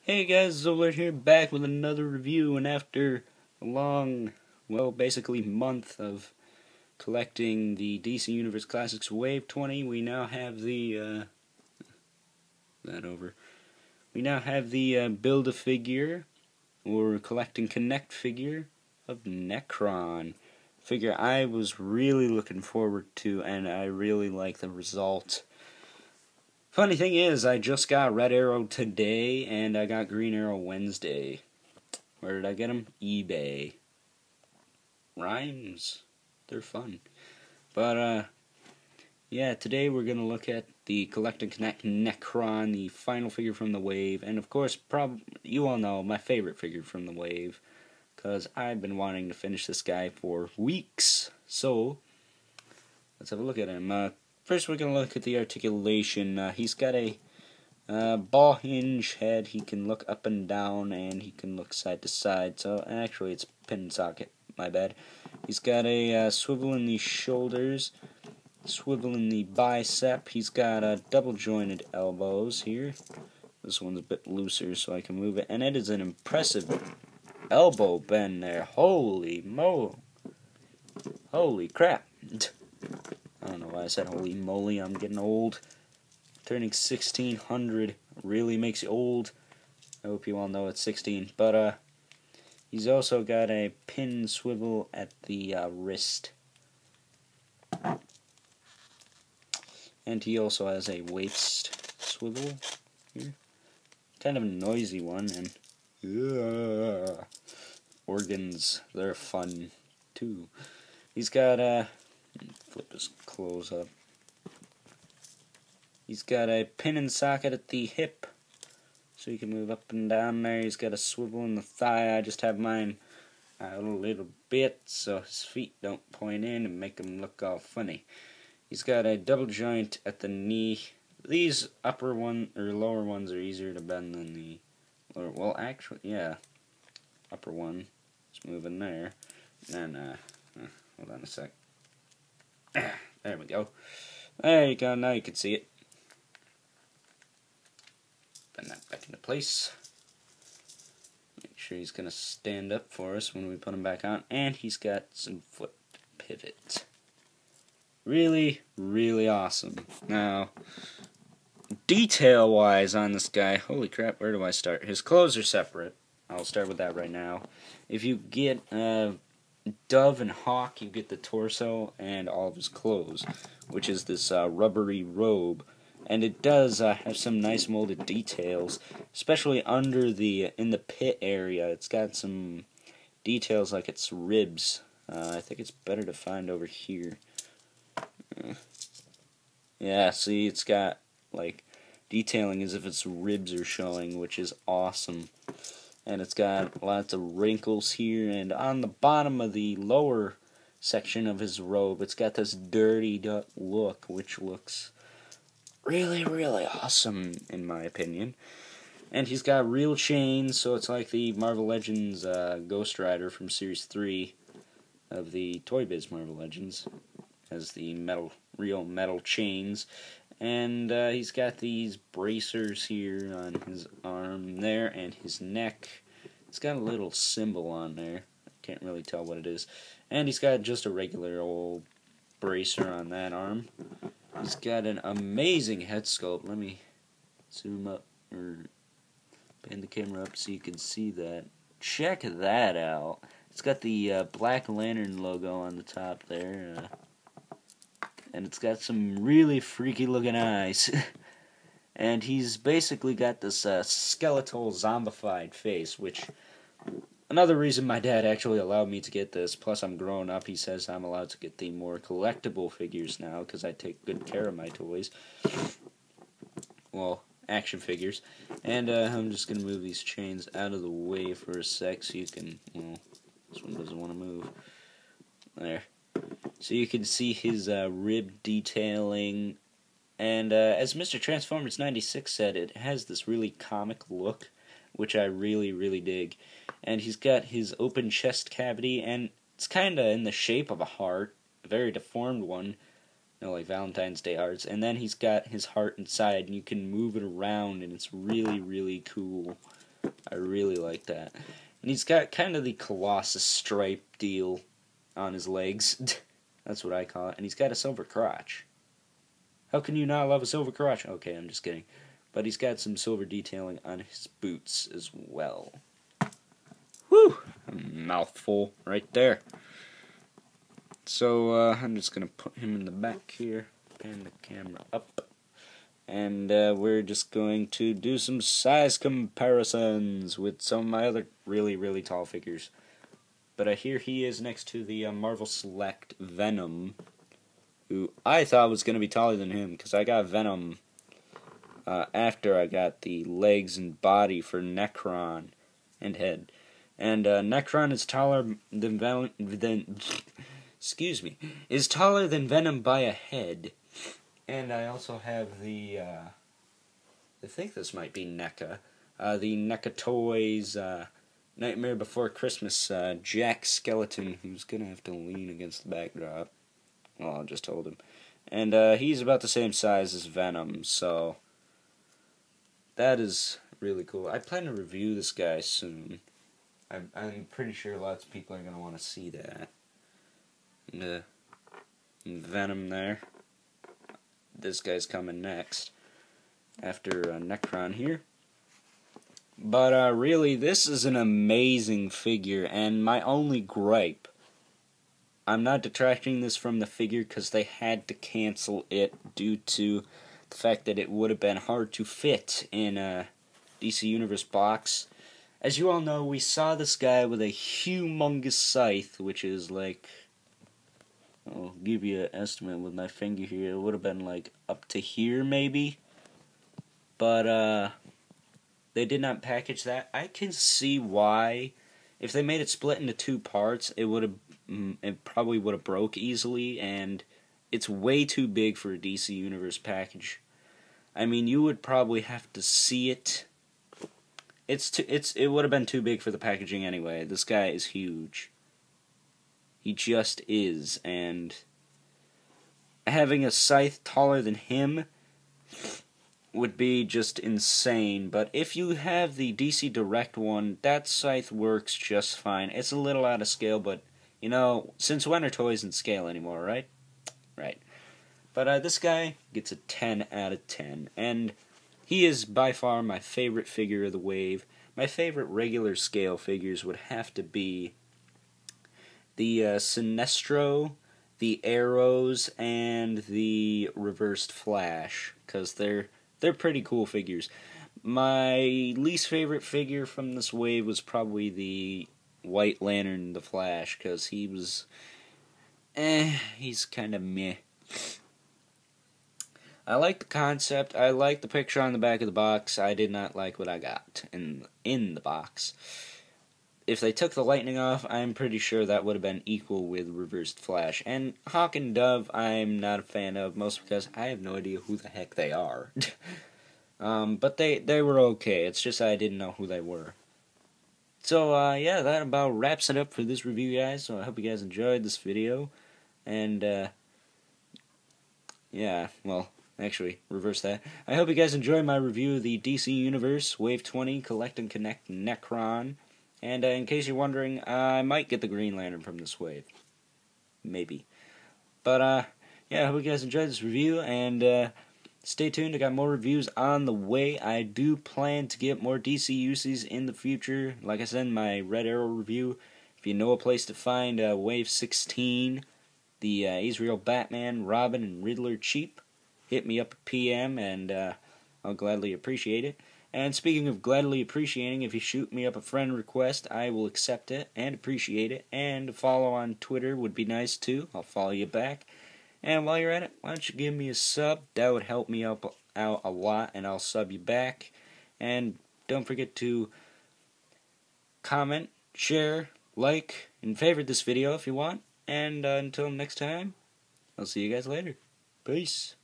Hey guys, Zoler here, back with another review, and after a long, well, basically month of collecting the DC Universe Classics Wave 20, we now have the, Build-A-Figure, or Collecting Connect figure, of Nekron. Figure I was really looking forward to, and I really like the result. Funny thing is, I just got Red Arrow today, and I got Green Arrow Wednesday. Where did I get them? eBay. Rhymes. They're fun. But, yeah, today we're going to look at the Collect and Connect Nekron, the final figure from the Wave, and of course, you all know, my favorite figure from the Wave, because I've been wanting to finish this guy for weeks. So, let's have a look at him. First, we're going to look at the articulation. He's got a ball hinge head. He can look up and down, and he can look side to side. So, actually, it's pin socket. My bad. He's got a swivel in the shoulders, swivel in the bicep. He's got double jointed elbows here. This one's a bit looser, so I can move it. And it is an impressive elbow bend there. Holy crap. I don't know why I said holy moly, I'm getting old. Turning 1600 really makes you old. I hope you all know it's 16. But, he's also got a pin swivel at the wrist. And he also has a waist swivel here. Kind of a noisy one, and organs, they're fun too. He's got flip his clothes up. He's got a pin and socket at the hip, so you can move up and down there. He's got a swivel in the thigh. I just have mine out a little bit so his feet don't point in and make him look all funny. He's got a double joint at the knee. These upper one or lower ones are easier to bend than the lower. Well, actually, yeah, upper one is moving there. And hold on a sec. There we go. There you go. Now you can see it. Bend that back into place. Make sure he's going to stand up for us when we put him back on. And he's got some foot pivot. Really, really awesome. Now, detail-wise on this guy, holy crap, where do I start? His clothes are separate. I'll start with that right now. If you get Dove and Hawk, you get the torso and all of his clothes, which is this rubbery robe. And it does have some nice molded details, especially under in the pit area. It's got some details like its ribs. I think it's better to find over here. Yeah, see, it's got like detailing as if its ribs are showing, which is awesome. And it's got lots of wrinkles here, and on the bottom of the lower section of his robe, it's got this dirty look, which looks really, really awesome, in my opinion. And he's got real chains, so it's like the Marvel Legends Ghost Rider from Series 3 of the Toy Biz Marvel Legends. Has the real metal chains. And he's got these bracers here on his arm there and his neck. It's got a little symbol on there. I can't really tell what it is. And he's got just a regular old bracer on that arm. He's got an amazing head sculpt. Let me zoom up or pan the camera up so you can see that. Check that out. It's got the Black Lantern logo on the top there. And it's got some really freaky looking eyes. And he's basically got this skeletal zombified face, which another reason my dad actually allowed me to get this. Plus I'm grown up. He says I'm allowed to get the more collectible figures now because I take good care of my toys. Well, action figures. And I'm just going to move these chains out of the way for a sec so you can, well, this one doesn't want to move. There. So you can see his rib detailing, and as Mr. Transformers 96 said, it has this really comic look, which I really, really dig. And he's got his open chest cavity, and it's kind of in the shape of a heart, a very deformed one, like Valentine's Day hearts. And then he's got his heart inside, and you can move it around, and it's really, really cool. I really like that. And he's got kind of the Colossus stripe deal on his legs. That's what I call it. And he's got a silver crotch. How can you not love a silver crotch? Okay, I'm just kidding. But he's got some silver detailing on his boots as well. Whew! A mouthful right there. So, I'm just going to put him in the back here. Pan the camera up. And we're just going to do some size comparisons with some of my other really, really tall figures. But here he is next to the Marvel Select Venom, who I thought was going to be taller than him, because I got Venom after I got the legs and body for Nekron and head. And Nekron is taller than is taller than Venom by a head. And I also have the, I think this might be NECA, the NECA Toys Nightmare Before Christmas Jack Skeleton, who's going to have to lean against the backdrop. Well, I'll just hold him. And he's about the same size as Venom, so that is really cool. I plan to review this guy soon. I'm pretty sure lots of people are going to want to see that. And Venom there. This guy's coming next after Nekron here. But really, this is an amazing figure, and my only gripe, I'm not detracting this from the figure because they had to cancel it due to the fact that it would have been hard to fit in a DC Universe box. As you all know, we saw this guy with a humongous scythe, which is like, I'll give you an estimate with my finger here. It would have been like up to here maybe. But they did not package that. I can see why. If they made it split into two parts, it probably would have broke easily, and it's way too big for a DC Universe package. I mean, you would probably have to see it. It would have been too big for the packaging anyway. This guy is huge. He just is, and having a scythe taller than him would be just insane. But if you have the DC Direct one, that scythe works just fine. It's a little out of scale, but, you know, since when are toys in scale anymore, right? Right. But this guy gets a 10 out of 10, and he is by far my favorite figure of the wave. My favorite regular scale figures would have to be the Sinestro, the Arrows, and the Reversed Flash, because they're pretty cool figures. My least favorite figure from this wave was probably the White Lantern, the Flash, because he was, he's kind of meh. I like the concept. I like the picture on the back of the box. I did not like what I got in the box. If they took the lightning off, I'm pretty sure that would have been equal with Reversed Flash. And Hawk and Dove, I'm not a fan of, mostly because I have no idea who the heck they are. But they were okay. It's just I didn't know who they were. So, yeah, that about wraps it up for this review, guys. So I hope you guys enjoyed this video. And, yeah, well, actually, reverse that. I hope you guys enjoyed my review of the DC Universe Wave 20 Collect and Connect Nekron. And in case you're wondering, I might get the Green Lantern from this wave. Maybe. But, yeah, I hope you guys enjoyed this review, and stay tuned. I got more reviews on the way. I do plan to get more DC UCs in the future. Like I said in my Red Arrow review, if you know a place to find Wave 16, the Israel Batman, Robin, and Riddler cheap, hit me up at PM, and I'll gladly appreciate it. And speaking of gladly appreciating, if you shoot me up a friend request, I will accept it and appreciate it. And a follow on Twitter would be nice too. I'll follow you back. And while you're at it, why don't you give me a sub? That would help me out a lot, and I'll sub you back. And don't forget to comment, share, like, and favorite this video if you want. And until next time, I'll see you guys later. Peace.